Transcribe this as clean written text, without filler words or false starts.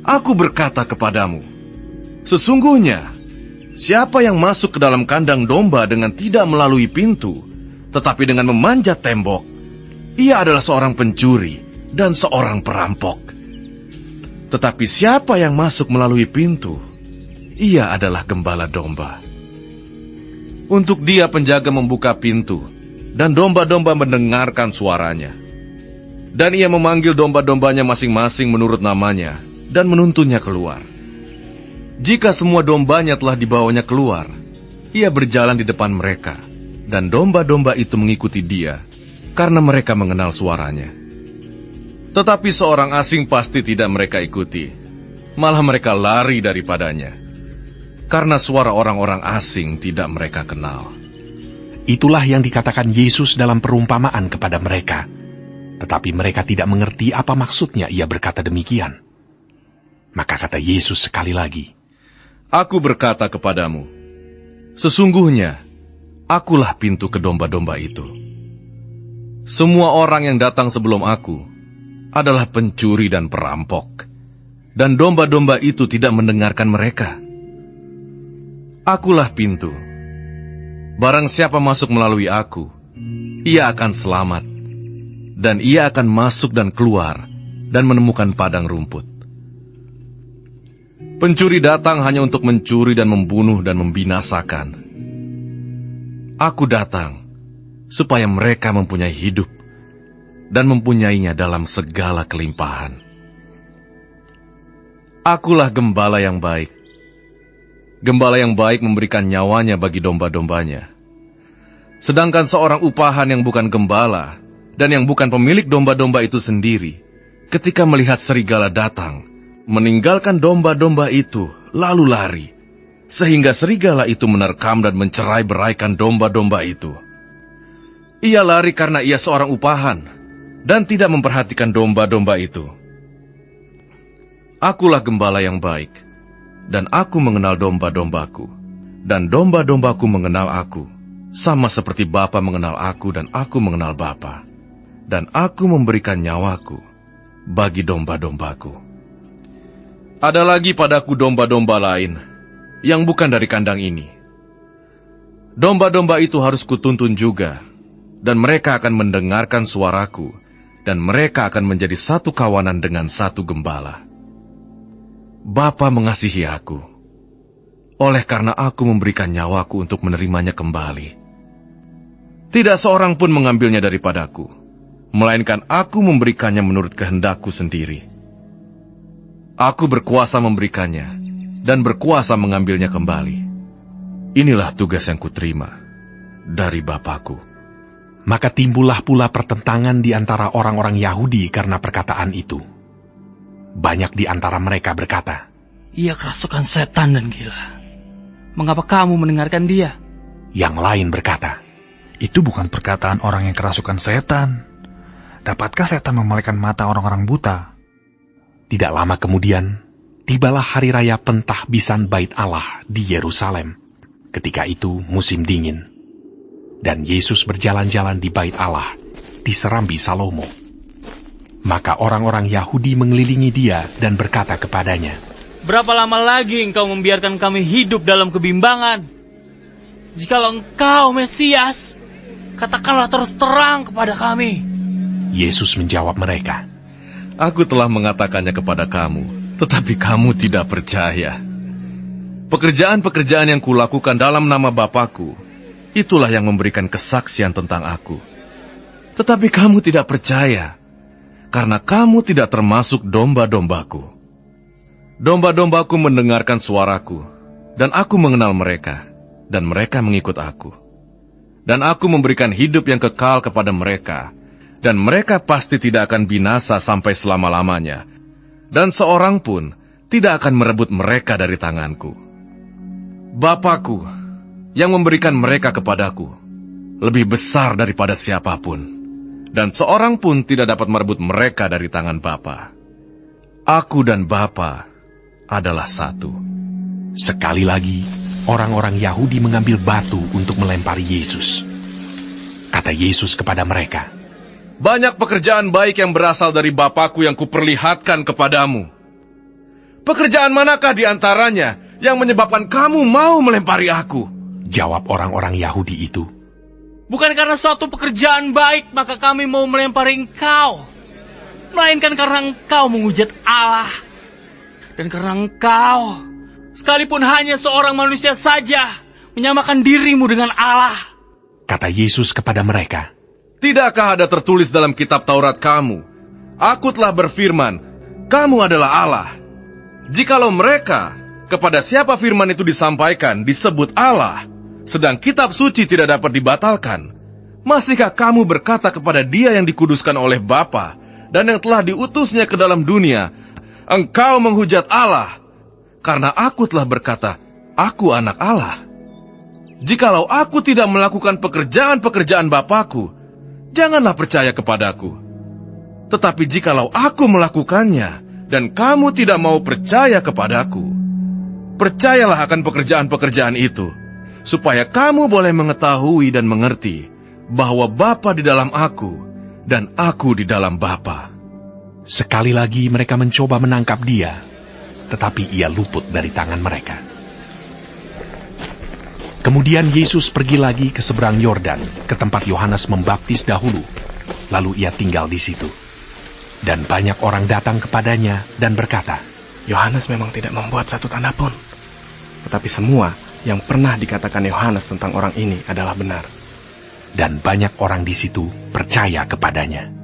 Aku berkata kepadamu, sesungguhnya, siapa yang masuk ke dalam kandang domba dengan tidak melalui pintu, tetapi dengan memanjat tembok, ia adalah seorang pencuri dan seorang perampok. Tetapi siapa yang masuk melalui pintu, ia adalah gembala domba. Untuk dia penjaga membuka pintu, dan domba-domba mendengarkan suaranya. Dan ia memanggil domba-dombanya masing-masing menurut namanya, dan menuntunnya keluar. Jika semua dombanya telah dibawanya keluar, ia berjalan di depan mereka, dan domba-domba itu mengikuti dia, karena mereka mengenal suaranya. Tetapi seorang asing pasti tidak mereka ikuti, malah mereka lari daripadanya, karena suara orang-orang asing tidak mereka kenal. Itulah yang dikatakan Yesus dalam perumpamaan kepada mereka. Tetapi mereka tidak mengerti apa maksudnya ia berkata demikian. Maka kata Yesus sekali lagi, Aku berkata kepadamu, sesungguhnya, akulah pintu ke domba-domba itu. Semua orang yang datang sebelum aku adalah pencuri dan perampok, dan domba-domba itu tidak mendengarkan mereka. Akulah pintu. Barang siapa masuk melalui aku, ia akan selamat, dan ia akan masuk dan keluar dan menemukan padang rumput. Pencuri datang hanya untuk mencuri dan membunuh dan membinasakan. Aku datang supaya mereka mempunyai hidup dan mempunyainya dalam segala kelimpahan. Akulah gembala yang baik. Gembala yang baik memberikan nyawanya bagi domba-dombanya. Sedangkan seorang upahan yang bukan gembala dan yang bukan pemilik domba-domba itu sendiri, ketika melihat serigala datang, meninggalkan domba-domba itu, lalu lari, sehingga serigala itu menerkam dan mencerai-beraikan domba-domba itu. Ia lari karena ia seorang upahan, dan tidak memperhatikan domba-domba itu. Akulah gembala yang baik, dan aku mengenal domba-dombaku, dan domba-dombaku mengenal aku, sama seperti Bapa mengenal aku dan aku mengenal Bapa. Dan aku memberikan nyawaku bagi domba-dombaku. Ada lagi padaku domba-domba lain yang bukan dari kandang ini. Domba-domba itu harus kutuntun juga, dan mereka akan mendengarkan suaraku, dan mereka akan menjadi satu kawanan dengan satu gembala. Bapa mengasihi aku, oleh karena aku memberikan nyawaku untuk menerimanya kembali. Tidak seorang pun mengambilnya daripadaku, melainkan aku memberikannya menurut kehendakku sendiri. Aku berkuasa memberikannya, dan berkuasa mengambilnya kembali. Inilah tugas yang kuterima dari Bapakku. Maka timbullah pula pertentangan di antara orang-orang Yahudi karena perkataan itu. Banyak di antara mereka berkata, Ia kerasukan setan dan gila. Mengapa kamu mendengarkan dia? Yang lain berkata, Itu bukan perkataan orang yang kerasukan setan. Dapatkah setan memalingkan mata orang-orang buta? Tidak lama kemudian, tibalah hari raya pentahbisan Bait Allah di Yerusalem. Ketika itu musim dingin. Dan Yesus berjalan-jalan di Bait Allah, di serambi Salomo. Maka orang-orang Yahudi mengelilingi dia dan berkata kepadanya, Berapa lama lagi engkau membiarkan kami hidup dalam kebimbangan? Jikalau engkau Mesias, katakanlah terus terang kepada kami. Yesus menjawab mereka, Aku telah mengatakannya kepada kamu, tetapi kamu tidak percaya. Pekerjaan-pekerjaan yang kulakukan dalam nama Bapakku, itulah yang memberikan kesaksian tentang aku. Tetapi kamu tidak percaya, karena kamu tidak termasuk domba-dombaku. Domba-dombaku mendengarkan suaraku, dan aku mengenal mereka, dan mereka mengikut aku. Dan aku memberikan hidup yang kekal kepada mereka, dan mereka pasti tidak akan binasa sampai selama-lamanya, dan seorang pun tidak akan merebut mereka dari tanganku. Bapakku yang memberikan mereka kepadaku lebih besar daripada siapapun, dan seorang pun tidak dapat merebut mereka dari tangan Bapa. Aku dan Bapa adalah satu. Sekali lagi, orang-orang Yahudi mengambil batu untuk melempari Yesus. Kata Yesus kepada mereka, Banyak pekerjaan baik yang berasal dari Bapakku yang kuperlihatkan kepadamu. Pekerjaan manakah di antaranya yang menyebabkan kamu mau melempari aku? Jawab orang-orang Yahudi itu. Bukan karena suatu pekerjaan baik maka kami mau melempari engkau, melainkan karena engkau menghujat Allah. Dan karena engkau, sekalipun hanya seorang manusia saja, menyamakan dirimu dengan Allah. Kata Yesus kepada mereka, Tidakkah ada tertulis dalam kitab Taurat kamu, aku telah berfirman, kamu adalah Allah. Jikalau mereka, kepada siapa firman itu disampaikan, disebut Allah, sedang kitab suci tidak dapat dibatalkan, masihkah kamu berkata kepada Dia yang dikuduskan oleh Bapa dan yang telah diutusnya ke dalam dunia, engkau menghujat Allah, karena aku telah berkata, aku anak Allah. Jikalau aku tidak melakukan pekerjaan-pekerjaan Bapakku, janganlah percaya kepadaku. Tetapi jikalau aku melakukannya, dan kamu tidak mau percaya kepadaku, percayalah akan pekerjaan-pekerjaan itu, supaya kamu boleh mengetahui dan mengerti bahwa Bapa di dalam aku, dan aku di dalam Bapa. sekali lagi mereka mencoba menangkap Dia, tetapi Ia luput dari tangan mereka. Kemudian Yesus pergi lagi ke seberang Yordan, ke tempat Yohanes membaptis dahulu. Lalu Ia tinggal di situ. Dan banyak orang datang kepadanya dan berkata, Yohanes memang tidak membuat satu tanda pun. Tetapi semua yang pernah dikatakan Yohanes tentang orang ini adalah benar. dan banyak orang di situ percaya kepadanya.